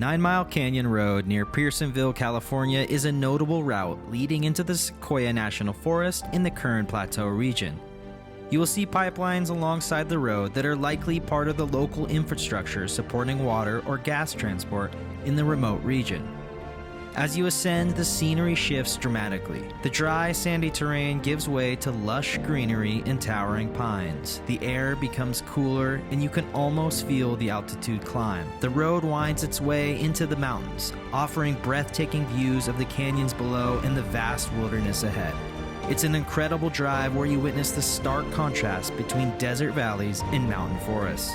9 Mile Canyon Road near Pearsonville, California is a notable route leading into the Sequoia National Forest in the Kern Plateau region. You will see pipelines alongside the road that are likely part of the local infrastructure supporting water or gas transport in the remote region. As you ascend, the scenery shifts dramatically. The dry, sandy terrain gives way to lush greenery and towering pines. The air becomes cooler, and you can almost feel the altitude climb. The road winds its way into the mountains, offering breathtaking views of the canyons below and the vast wilderness ahead. It's an incredible drive where you witness the stark contrast between desert valleys and mountain forests.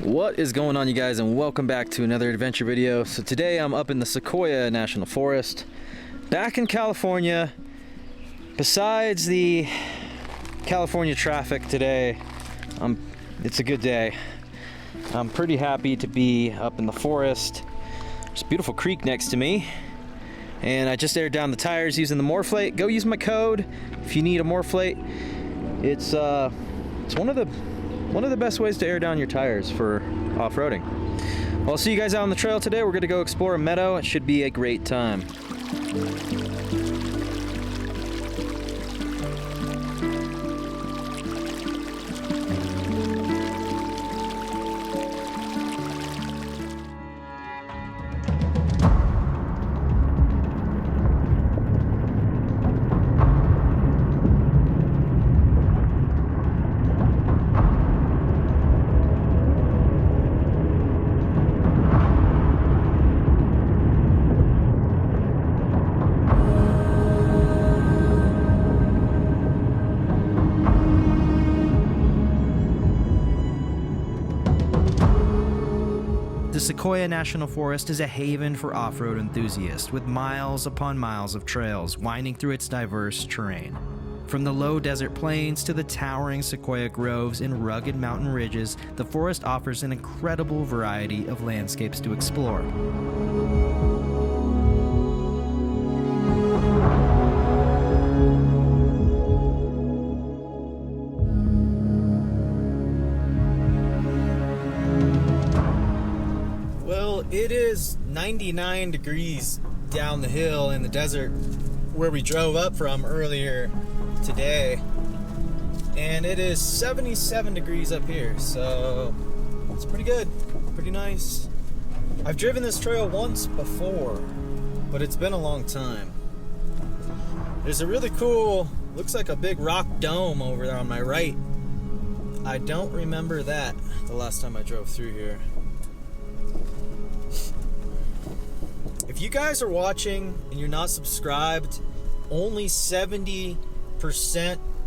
What is going on, you guys, and welcome back to another adventure video. So today I'm up in the Sequoia National Forest, back in California. Besides the California traffic today, it's a good day. I'm pretty happy to be up in the forest. There's a beautiful creek next to me, and I just aired down the tires using the Morphlate. Go use my code if you need a Morphlate. It's one of the best ways to air down your tires for off-roading. Well, I'll see you guys out on the trail today. We're gonna go explore a meadow. It should be a great time. The Sequoia National Forest is a haven for off-road enthusiasts, with miles upon miles of trails winding through its diverse terrain. From the low desert plains to the towering sequoia groves and rugged mountain ridges, the forest offers an incredible variety of landscapes to explore. It is 99 degrees down the hill in the desert where we drove up from earlier today, and it is 77 degrees up here, so it's pretty good, pretty nice. I've driven this trail once before, but it's been a long time. There's a really cool, looks like a big rock dome over there on my right. I don't remember that the last time I drove through here. If you guys are watching and you're not subscribed, only 70%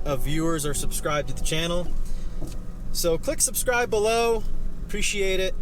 of viewers are subscribed to the channel. So click subscribe below, appreciate it.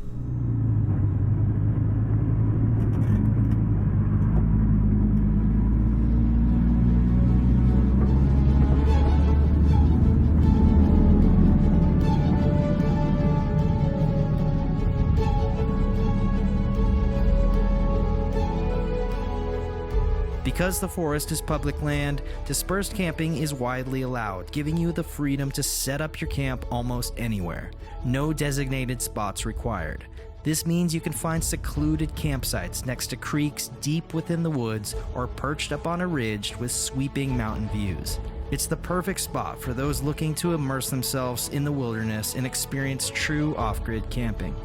Because the forest is public land, dispersed camping is widely allowed, giving you the freedom to set up your camp almost anywhere. No designated spots required. This means you can find secluded campsites next to creeks deep within the woods or perched up on a ridge with sweeping mountain views. It's the perfect spot for those looking to immerse themselves in the wilderness and experience true off-grid camping.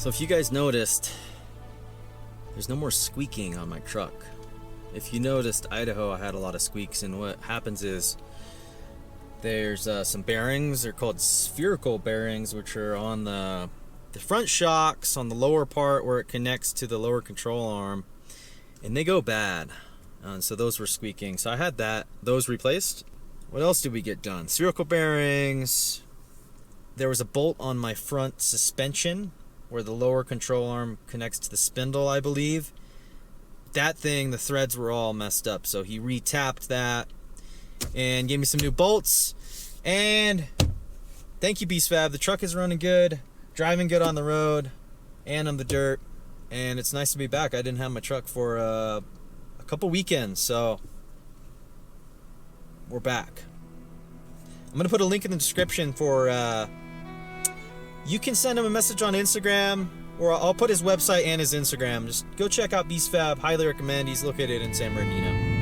So if you guys noticed, there's no more squeaking on my truck. If you noticed, Idaho, I had a lot of squeaks, and what happens is there's some bearings. They're called spherical bearings, which are on the front shocks on the lower part where it connects to the lower control arm, and they go bad. So those were squeaking. So I had those replaced. What else did we get done? Spherical bearings. There was a bolt on my front suspension where the lower control arm connects to the spindle, I believe. That thing, the threads were all messed up, so he re-tapped that and gave me some new bolts. And thank you, Beast Fab. The truck is running good, driving good on the road and on the dirt, and it's nice to be back. I didn't have my truck for a couple weekends, so we're back. I'm gonna put a link in the description for you can send him a message on Instagram, or I'll put his website and his Instagram. Just go check out Beast Fab. Highly recommend. He's located in San Bernardino.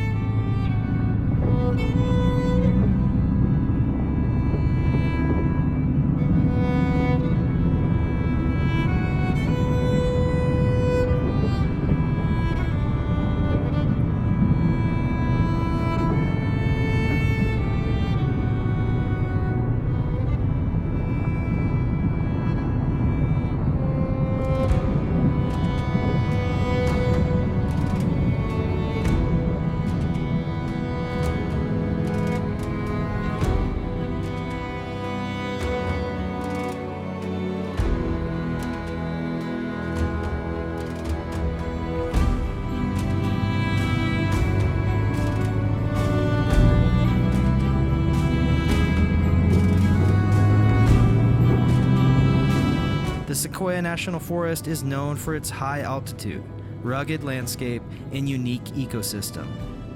The Sequoia National Forest is known for its high altitude, rugged landscape, and unique ecosystem.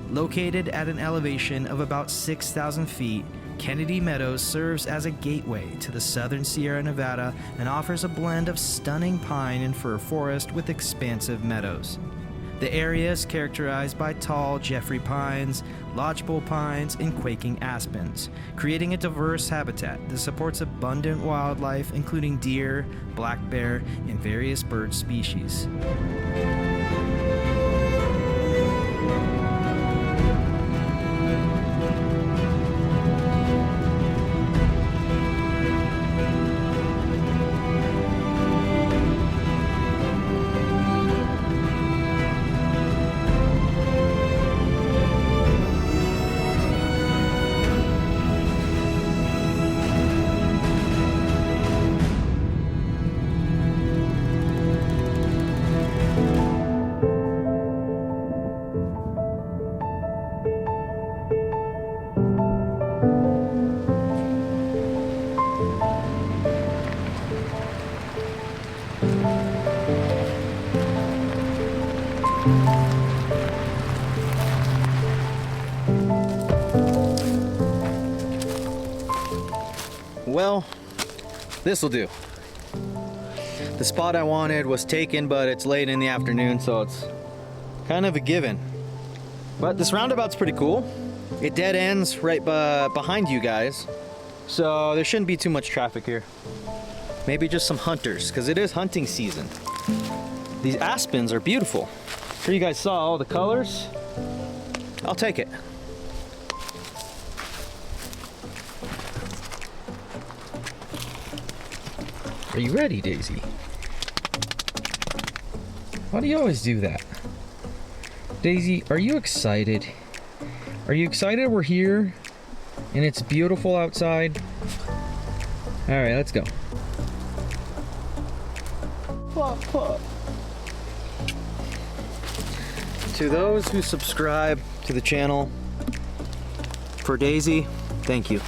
Located at an elevation of about 6,000 feet, Kennedy Meadows serves as a gateway to the southern Sierra Nevada and offers a blend of stunning pine and fir forest with expansive meadows. The area is characterized by tall Jeffrey pines, lodgepole pines, and quaking aspens, creating a diverse habitat that supports abundant wildlife including deer, black bear, and various bird species. Well, this'll do. The spot I wanted was taken, but it's late in the afternoon, so it's kind of a given. But this roundabout's pretty cool. It dead ends right behind you guys, so there shouldn't be too much traffic here. Maybe just some hunters, because it is hunting season. These aspens are beautiful. I'm sure you guys saw all the colors. I'll take it. Are you ready, Daisy? Why do you always do that? Daisy, are you excited? Are you excited we're here and it's beautiful outside? All right, let's go. Plop, plop. To those who subscribe to the channel, for Daisy, thank you.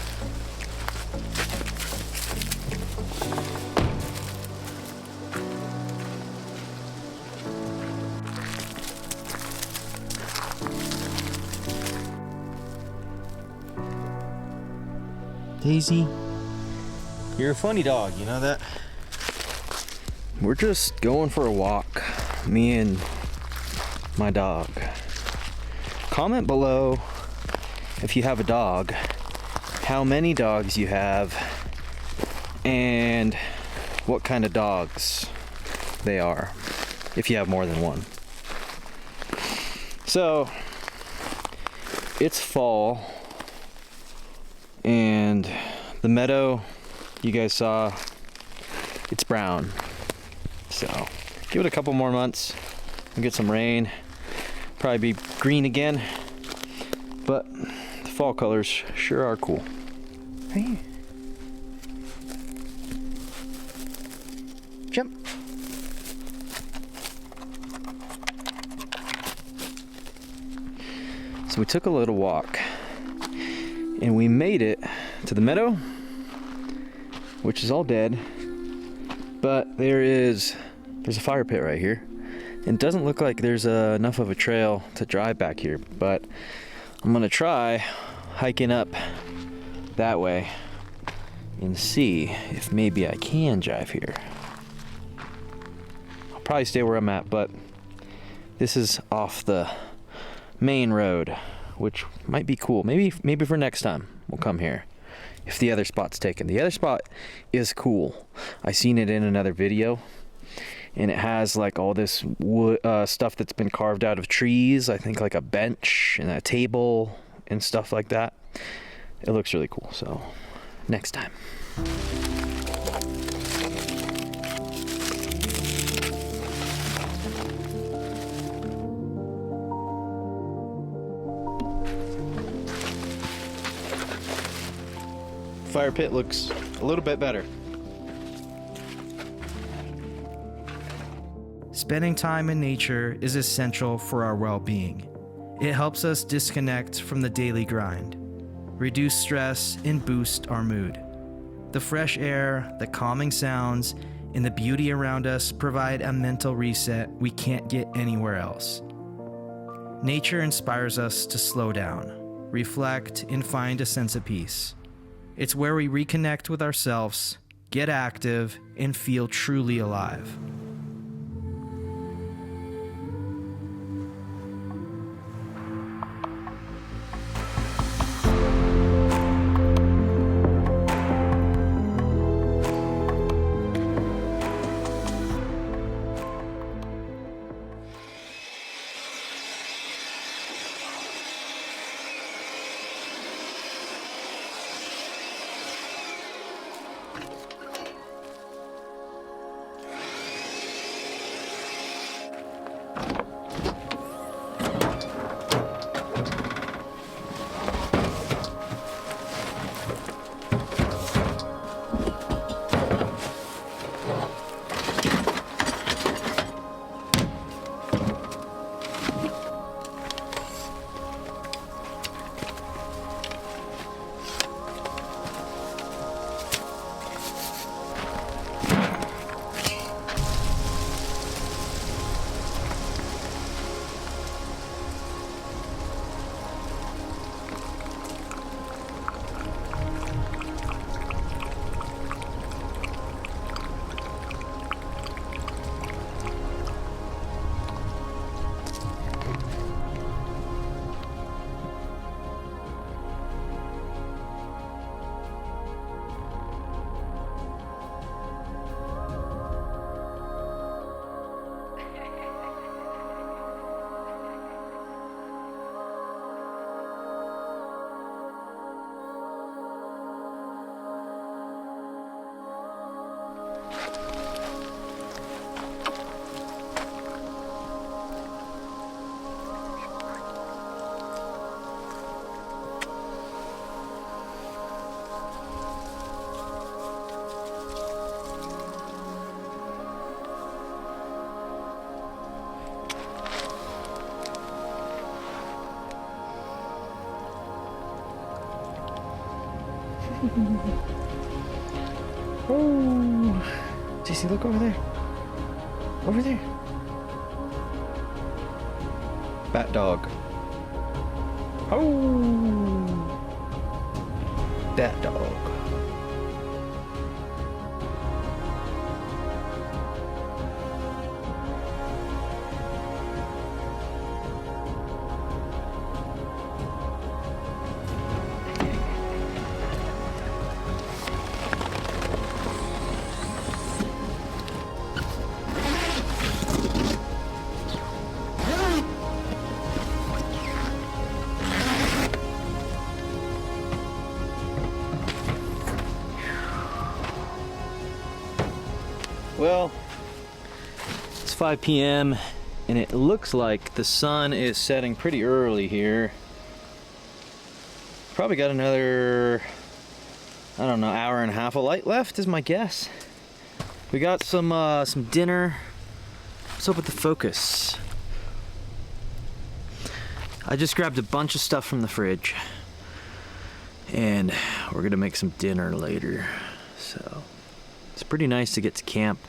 Daisy, you're a funny dog, you know that? We're just going for a walk, me and my dog. Comment below if you have a dog, how many dogs you have, and what kind of dogs they are, if you have more than one. So, it's fall, and the meadow you guys saw, it's brown. So, give it a couple more months, we'll get some rain, probably be green again, but the fall colors sure are cool. Hey. Jump. So we took a little walk and we made it to the meadow, which is all dead, but there's a fire pit right here. It doesn't look like there's enough of a trail to drive back here, but I'm gonna try hiking up that way and see if maybe I can drive here. I'll probably stay where I'm at, but this is off the main road, which might be cool. Maybe for next time we'll come here if the other spot's taken. The other spot is cool. I seen it in another video, and it has like all this wood stuff that's been carved out of trees. I think like a bench and a table and stuff like that. It looks really cool. So next time. Fire pit looks a little bit better. Spending time in nature is essential for our well-being. It helps us disconnect from the daily grind, reduce stress, and boost our mood. The fresh air, the calming sounds, and the beauty around us provide a mental reset we can't get anywhere else. Nature inspires us to slow down, reflect, and find a sense of peace. It's where we reconnect with ourselves, get active, and feel truly alive. Oh, JC, look over there. Over there. Bat dog. Oh, bat dog. Well, it's 5 p.m. and it looks like the sun is setting pretty early here. Probably got another, I don't know, hour and a half of light left is my guess. We got some dinner. What's up with the focus? I just grabbed a bunch of stuff from the fridge and we're gonna make some dinner later. So it's pretty nice to get to camp.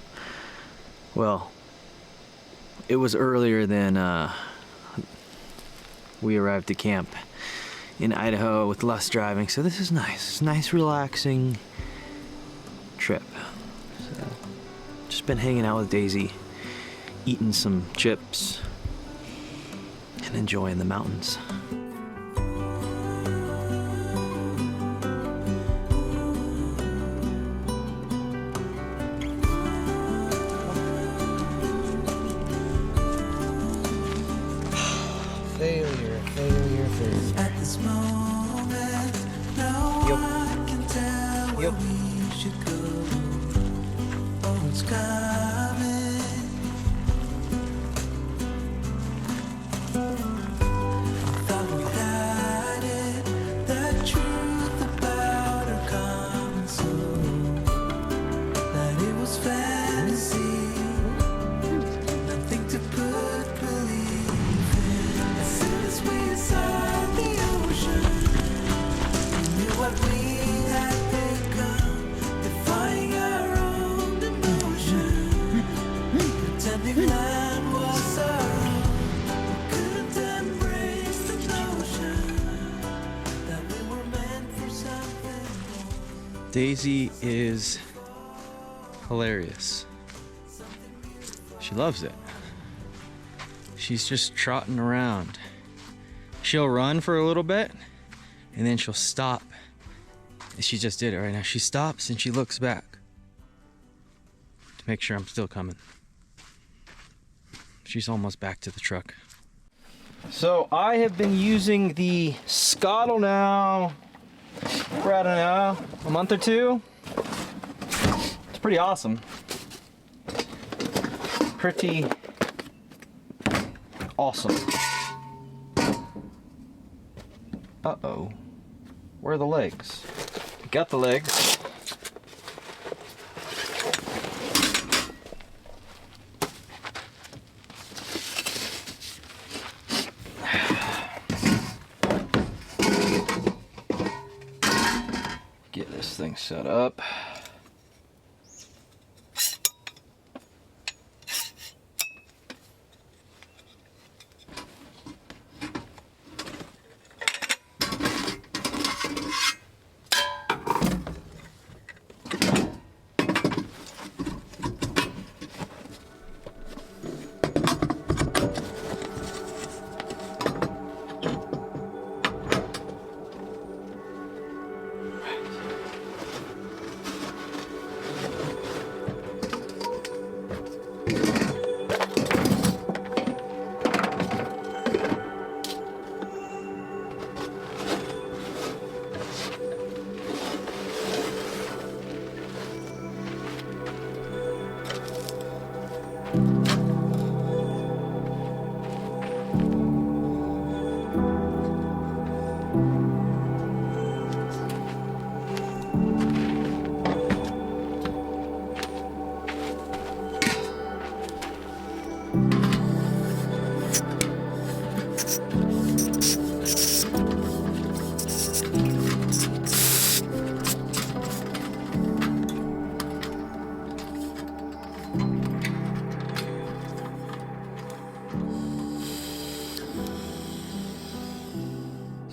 Well, it was earlier than we arrived to camp in Idaho with less driving, so this is nice. It's a nice, relaxing trip. So, just been hanging out with Daisy, eating some chips, and enjoying the mountains. At this moment, no one can tell where we should go. Oh, it's coming. I thought we had it, the truth about our common soul, that it was fantasy, nothing to put belief in. As soon as we saw the ocean, we knew what we had become, defying our own emotion, pretending land was our own. We couldn't embrace the notion that we were meant for something more. Daisy is hilarious. She loves it. She's just trotting around. She'll run for a little bit and then she'll stop. She just did it right now. She stops and she looks back to make sure I'm still coming. She's almost back to the truck. So I have been using the Scottle now for, I don't know, a month or two. It's pretty awesome. Pretty awesome. Uh-oh. Where are the legs? Got the legs. Get this thing set up.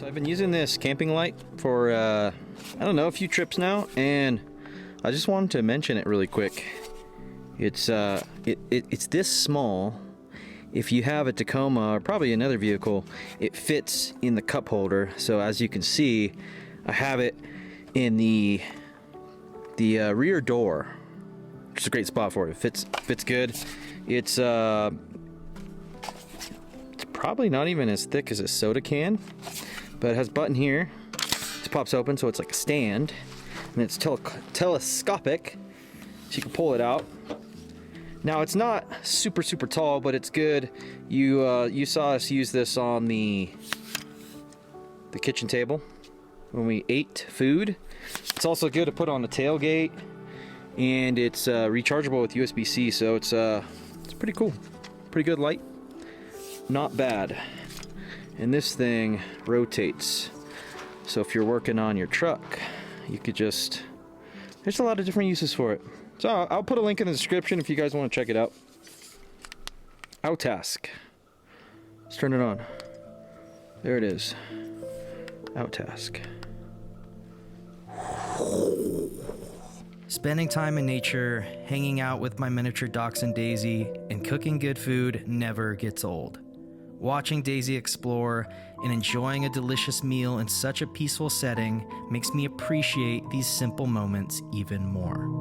I've been using this camping light for, I don't know, a few trips now, and I just wanted to mention it really quick. It's it's this small. If you have a Tacoma or probably another vehicle, it fits in the cup holder. So as you can see, I have it in the rear door, which is a great spot for it. It fits good. It's probably not even as thick as a soda can, but it has a button here. It pops open, so it's like a stand, and it's telescopic, so you can pull it out. Now it's not super tall, but it's good. You saw us use this on the kitchen table when we ate food. It's also good to put on the tailgate, and it's rechargeable with USB-C, so it's pretty cool. Pretty good light. Not bad. And this thing rotates. So if you're working on your truck, you could just, there's a lot of different uses for it. So I'll put a link in the description if you guys want to check it out. Outtask. Let's turn it on. There it is. Outtask. Spending time in nature, hanging out with my miniature dachshund Daisy, and cooking good food never gets old. Watching Daisy explore and enjoying a delicious meal in such a peaceful setting makes me appreciate these simple moments even more.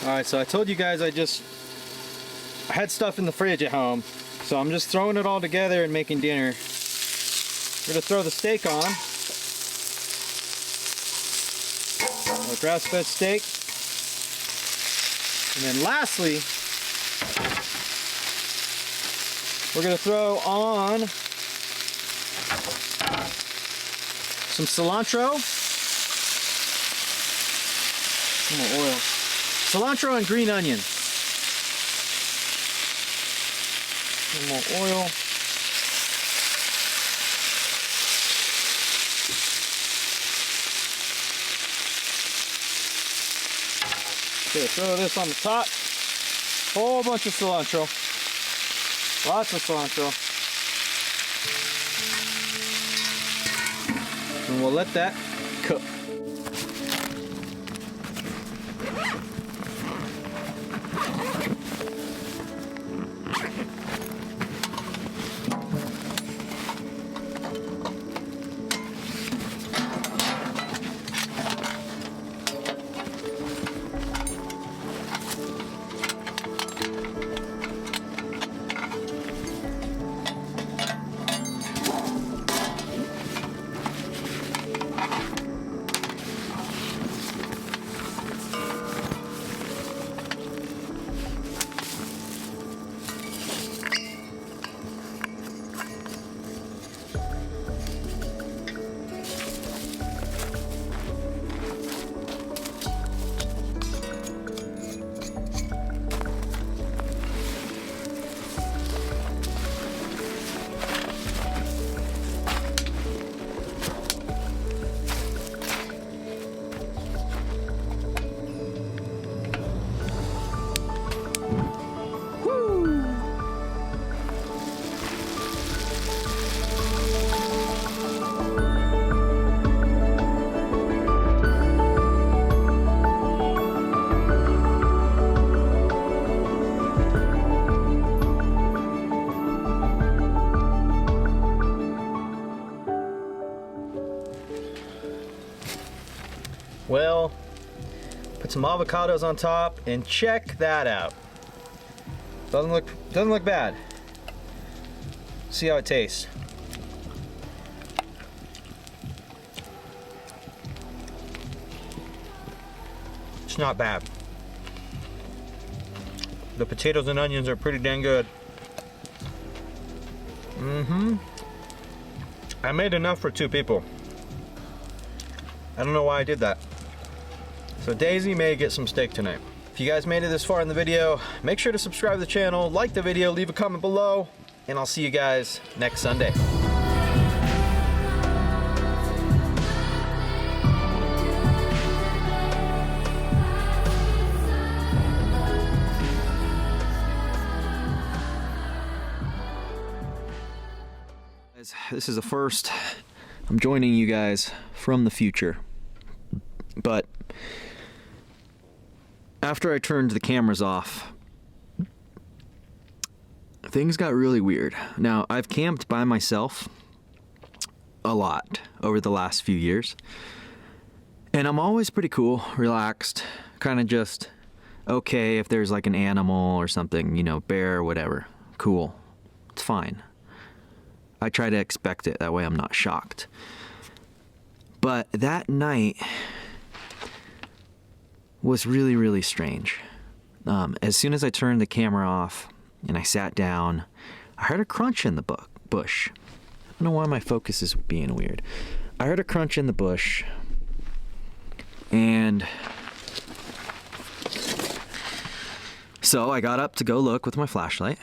Alright, so I told you guys I had stuff in the fridge at home, so I'm just throwing it all together and making dinner. We're gonna throw the steak on. A grass-fed steak. And then lastly, we're gonna throw on some cilantro. Some more oil. Cilantro and green onion. Some more oil. Okay, throw this on the top. Whole bunch of cilantro. Lots of cilantro. And we'll let that cook. Well, put some avocados on top and check that out. Doesn't look bad. See how it tastes. It's not bad. The potatoes and onions are pretty dang good. I made enough for 2 people. I don't know why I did that. So Daisy may get some steak tonight. If you guys made it this far in the video, make sure to subscribe to the channel, like the video, leave a comment below, and I'll see you guys next Sunday. This is the first. I'm joining you guys from the future. But after I turned the cameras off, things got really weird. Now, I've camped by myself a lot over the last few years. And I'm always pretty cool, relaxed, kind of just okay if there's like an animal or something, you know, bear, whatever. Cool. It's fine. I try to expect it, that way I'm not shocked. But that night was really, really strange. As soon as I turned the camera off and I sat down, I heard a crunch in the bush. I don't know why my focus is being weird. I heard a crunch in the bush, and so I got up to go look with my flashlight.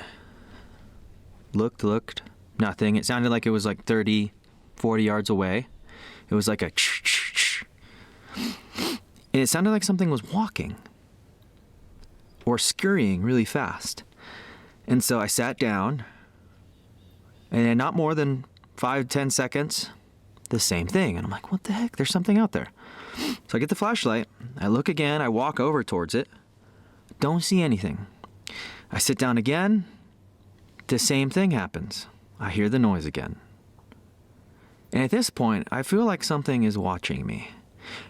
Looked. Nothing. It sounded like it was like 30, 40 yards away. It was like a ch-ch-ch. And it sounded like something was walking or scurrying really fast. And so I sat down, and in not more than 5-10 seconds, the same thing. And I'm like, what the heck? There's something out there. So I get the flashlight. I look again. I walk over towards it. Don't see anything. I sit down again. The same thing happens. I hear the noise again. And at this point, I feel like something is watching me.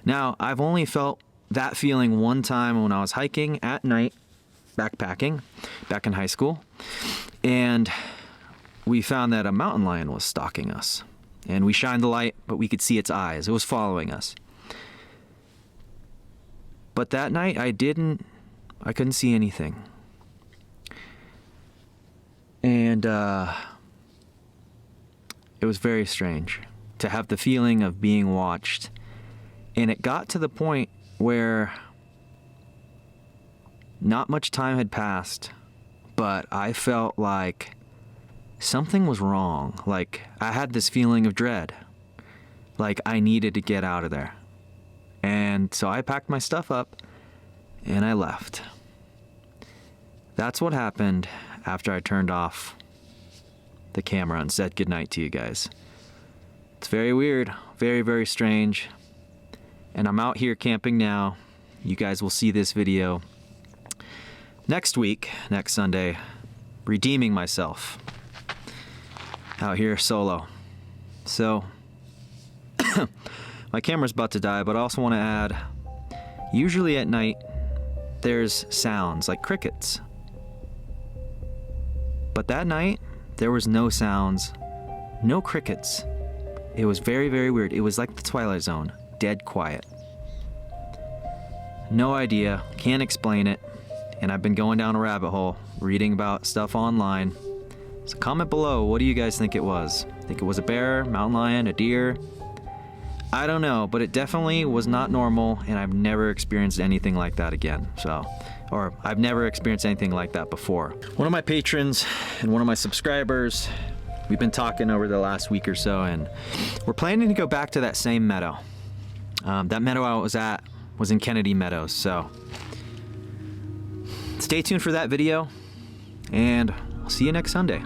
Now, I've only felt that feeling one time when I was hiking at night, backpacking, back in high school. And we found that a mountain lion was stalking us. And we shined the light, but we could see its eyes. It was following us. But that night, I couldn't see anything. And, it was very strange to have the feeling of being watched. And it got to the point where not much time had passed, but I felt like something was wrong. Like I had this feeling of dread. Like I needed to get out of there. And so I packed my stuff up and I left. That's what happened after I turned off the camera and said goodnight to you guys. It's very weird, very, very strange. And I'm out here camping now. You guys will see this video next week, next Sunday, redeeming myself out here solo. So my camera's about to die, but I also want to add, usually at night there's sounds like crickets. But that night, there was no sounds, no crickets. It was very, very weird. It was like the Twilight Zone, dead quiet. No idea, can't explain it. And I've been going down a rabbit hole, reading about stuff online. So comment below, what do you guys think it was? Think it was a bear, mountain lion, a deer? I don't know, but it definitely was not normal, and I've never experienced anything like that again. Or I've never experienced anything like that before. One of my patrons and one of my subscribers, we've been talking over the last week or so, and we're planning to go back to that same meadow. That meadow I was at was in Kennedy Meadows, so stay tuned for that video, and I'll see you next Sunday.